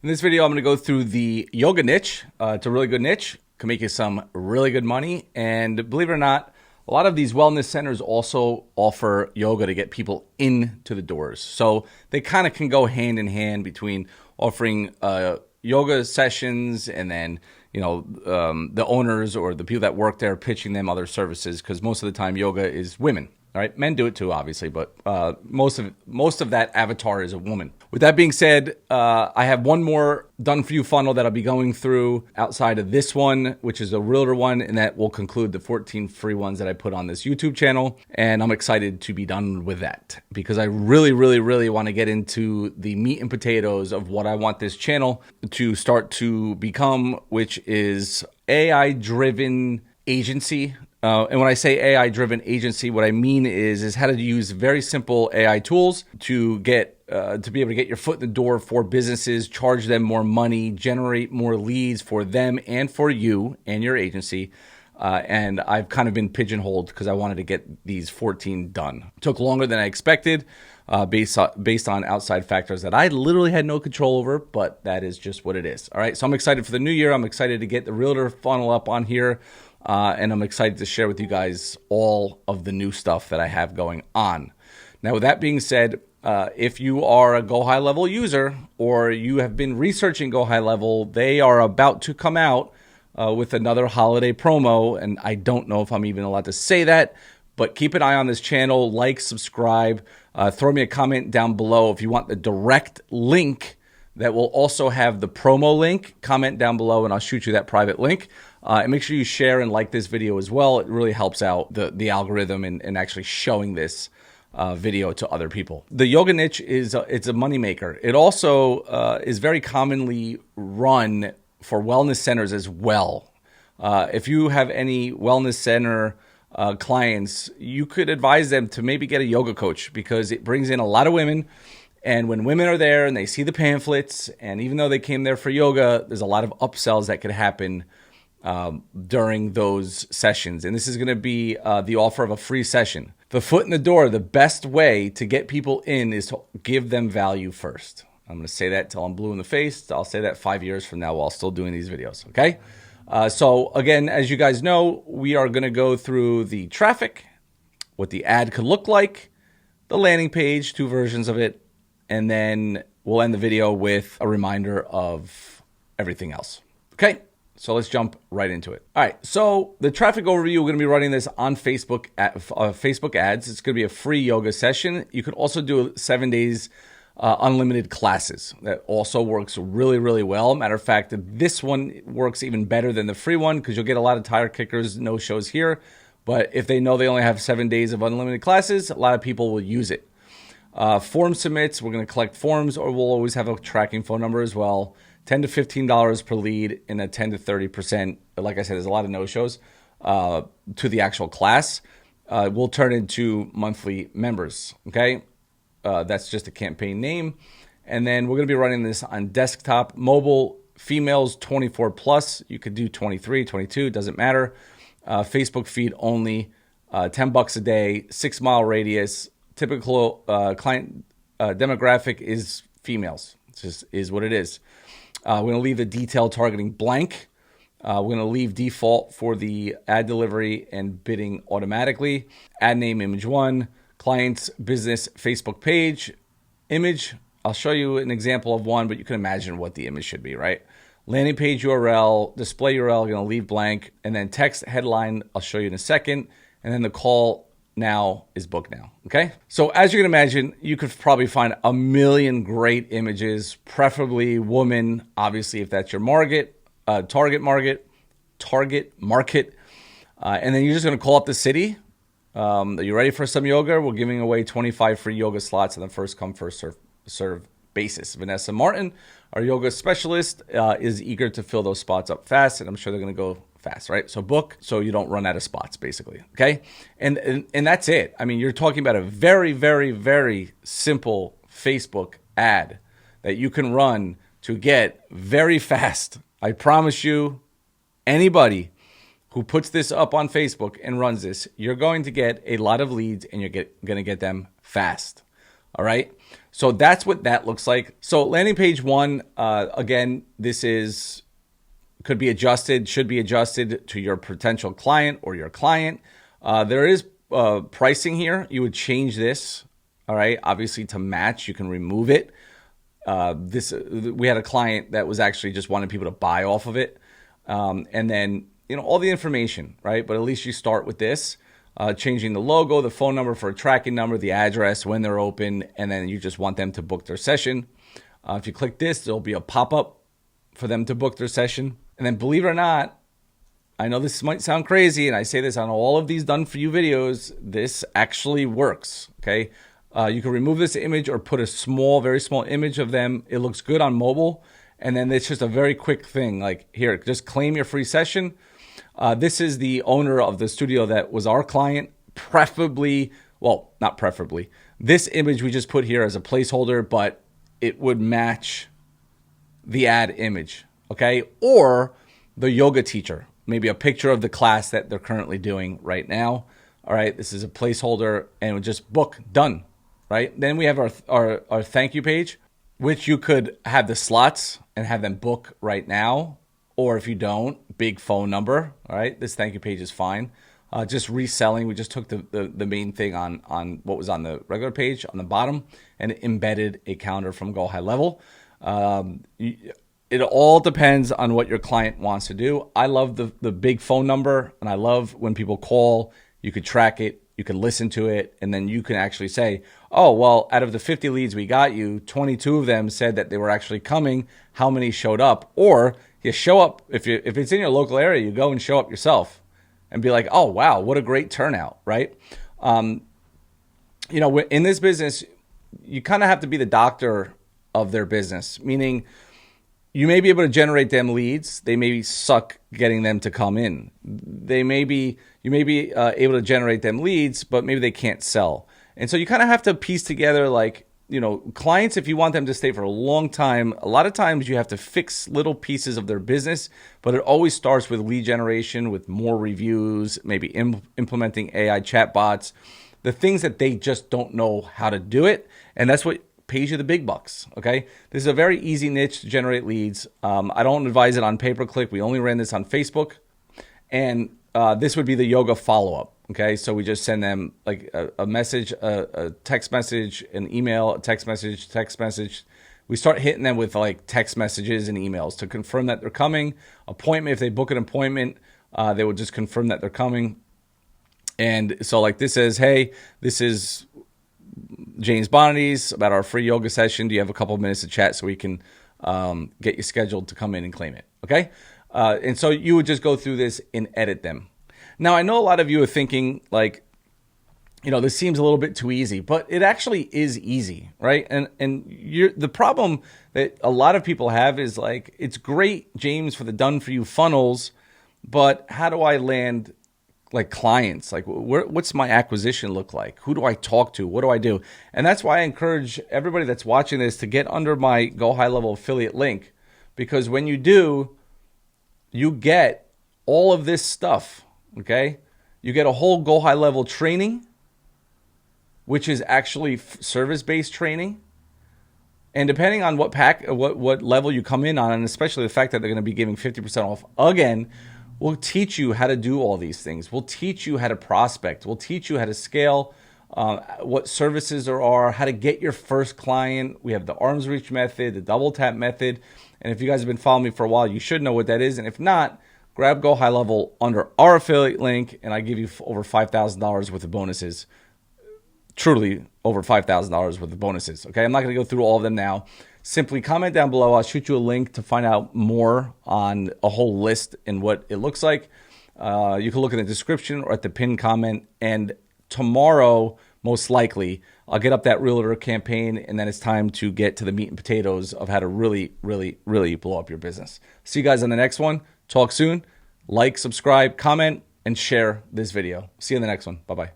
In this video, I'm going to go through the yoga niche. It's a really good niche, can make you some really good money. And believe it or not, a lot of these wellness centers also offer yoga to get people into the doors. So they kind of can go hand in hand between offering yoga sessions and then, the owners or the people that work there pitching them other services, because most of the time yoga is women. All right, men do it too, obviously, but most of that avatar is a woman. With that being said, I have one more done for you funnel that I'll be going through outside of this one, which is a realtor one, and that will conclude the 14 free ones that I put on this YouTube channel. And I'm excited to be done with that because I really, really, really want to get into the meat and potatoes of what I want this channel to start to become, which is AI-driven agency. And when I say AI-driven agency, what I mean is how to use very simple AI tools to get to be able to get your foot in the door for businesses, charge them more money, generate more leads for them and for you and your agency. And I've kind of been pigeonholed because I wanted to get these 14 done. It took longer than I expected based on outside factors that I literally had no control over, but that is just what it is. All right, so I'm excited for the new year. I'm excited to get the realtor funnel up on here. And I'm excited to share with you guys all of the new stuff that I have going on. Now, with that being said, if you are a GoHighLevel user or you have been researching GoHighLevel, they are about to come out with another holiday promo. And I don't know if I'm even allowed to say that, but keep an eye on this channel, like, subscribe, throw me a comment down below if you want the direct link that will also have the promo link. Comment down below and I'll shoot you that private link. And make sure you share and like this video as well. It really helps out the algorithm and actually showing this video to other people. The yoga niche it's a moneymaker. It also is very commonly run for wellness centers as well. If you have any wellness center clients, you could advise them to maybe get a yoga coach because it brings in a lot of women. And when women are there and they see the pamphlets, and even though they came there for yoga, there's a lot of upsells that could happen during those sessions. And this is going to be the offer of a free session. The foot in the door, the best way to get people in is to give them value first. I'm going to say that till I'm blue in the face. I'll say that 5 years from now while still doing these videos, okay? So again, as you guys know, we are going to go through the traffic, what the ad could look like, the landing page, 2 versions of it, and then we'll end the video with a reminder of everything else. Okay, so let's jump right into it. All right, so the traffic overview, we're going to be running this on Facebook Facebook ads. It's going to be a free yoga session. You could also do 7 days unlimited classes. That also works really, really well. Matter of fact, this one works even better than the free one because you'll get a lot of tire kickers, no shows here. But if they know they only have 7 days of unlimited classes, a lot of people will use it. Form submits, we're going to collect forms, or we'll always have a tracking phone number as well. $10 to $15 per lead and a 10 to 30%. Like I said, there's a lot of no-shows to the actual class. We'll turn into monthly members, okay? That's just a campaign name. And then we're going to be running this on desktop, mobile, females 24 plus. You could do 23, 22, doesn't matter. Facebook feed only, $10 a day, 6 mile radius. Typical client demographic is females. It just is what it is. We're going to leave the detail targeting blank. We're going to leave default for the ad delivery and bidding automatically. Ad name, image 1. Client's business Facebook page. Image, I'll show you an example of one, but you can imagine what the image should be, right? Landing page URL, display URL, going to leave blank. And then text headline, I'll show you in a second. And then the call now is book now, okay? So as you can imagine, you could probably find a million great images, preferably woman, obviously, if that's your target market. And then you're just gonna call up the city. Are you ready for some yoga? We're giving away 25 free yoga slots on the first come, first serve basis. Vanessa Martin, our yoga specialist, is eager to fill those spots up fast, and I'm sure they're gonna go fast, right? So book so you don't run out of spots, basically, okay? And that's it. I mean, you're talking about a very, very, very simple Facebook ad that you can run to get very fast. I promise you, anybody who puts this up on Facebook and runs this, you're going to get a lot of leads and you're going to get them fast, all right? So that's what that looks like. So landing page one, again, this could be adjusted, should be adjusted to your potential client or your client. There is pricing here. You would change this, all right, obviously to match. You can remove it. We had a client that was actually just wanting people to buy off of it. And then, all the information, right? But at least you start with this, changing the logo, the phone number for a tracking number, the address, when they're open, and then you just want them to book their session. If you click this, there'll be a pop-up for them to book their session. And then believe it or not, I know this might sound crazy, and I say this on all of these done-for-you videos, this actually works, okay? You can remove this image or put a very small image of them. It looks good on mobile, and then it's just a very quick thing. Like, here, just claim your free session. This is the owner of the studio that was our client, not preferably. This image we just put here as a placeholder, but it would match the ad image, okay? Or the yoga teacher, maybe a picture of the class that they're currently doing right now. All right, this is a placeholder, and we just book, done, right? Then we have our thank you page, which you could have the slots and have them book right now. Or if you don't, big phone number, all right? This thank you page is fine. Just reselling, we just took the main thing on what was on the regular page on the bottom and embedded a counter from GoHighLevel. It all depends on what your client wants to do. I love the big phone number, and I love when people call, you could track it, you can listen to it, and then you can actually say, oh, well, out of the 50 leads we got you, 22 of them said that they were actually coming. How many showed up? Or you show up, if it's in your local area, you go and show up yourself and be like, oh, wow, what a great turnout, right? In this business, you kind of have to be the doctor of their business, meaning you may be able to generate them leads. They may suck getting them to come in. You may be able to generate them leads, but maybe they can't sell. And so you kind of have to piece together, clients, if you want them to stay for a long time, a lot of times you have to fix little pieces of their business, but it always starts with lead generation, with more reviews, maybe implementing AI chatbots, the things that they just don't know how to do it. And that's what pays you the big bucks, okay? This is a very easy niche to generate leads. I don't advise it on pay-per-click. We only ran this on Facebook. And this would be the yoga follow-up, okay? So we just send them like a message, a text message, an email, a text message. We start hitting them with like text messages and emails to confirm that they're coming. Appointment, if they book an appointment, they will just confirm that they're coming. And so like this says, hey, this is James Bonnity's about our free yoga session. Do you have a couple of minutes to chat so we can get you scheduled to come in and claim it? Okay. And so you would just go through this and edit them. Now, I know a lot of you are thinking this seems a little bit too easy, but it actually is easy, right? And the problem that a lot of people have is like, it's great, James, for the done for you funnels, but how do I land like clients? Like, what's my acquisition look like? Who do I talk to? What do I do? And that's why I encourage everybody that's watching this to get under my GoHighLevel affiliate link, because when you do, you get all of this stuff, okay? You get a whole GoHighLevel training, which is actually service-based training. And depending on what level you come in on, and especially the fact that they're going to be giving 50% off again, we'll teach you how to do all these things. We'll teach you how to prospect. We'll teach you how to scale, what services there are, how to get your first client. We have the arms reach method, the double tap method. And if you guys have been following me for a while, you should know what that is. And if not, grab GoHighLevel under our affiliate link, and I give you over $5,000 worth of bonuses. Truly over $5,000 worth of bonuses. Okay, I'm not going to go through all of them now. Simply comment down below. I'll shoot you a link to find out more on a whole list and what it looks like. You can look in the description or at the pinned comment. And tomorrow, most likely, I'll get up that realtor campaign, and then it's time to get to the meat and potatoes of how to really, really, really blow up your business. See you guys on the next one. Talk soon. Like, subscribe, comment, and share this video. See you in the next one. Bye-bye.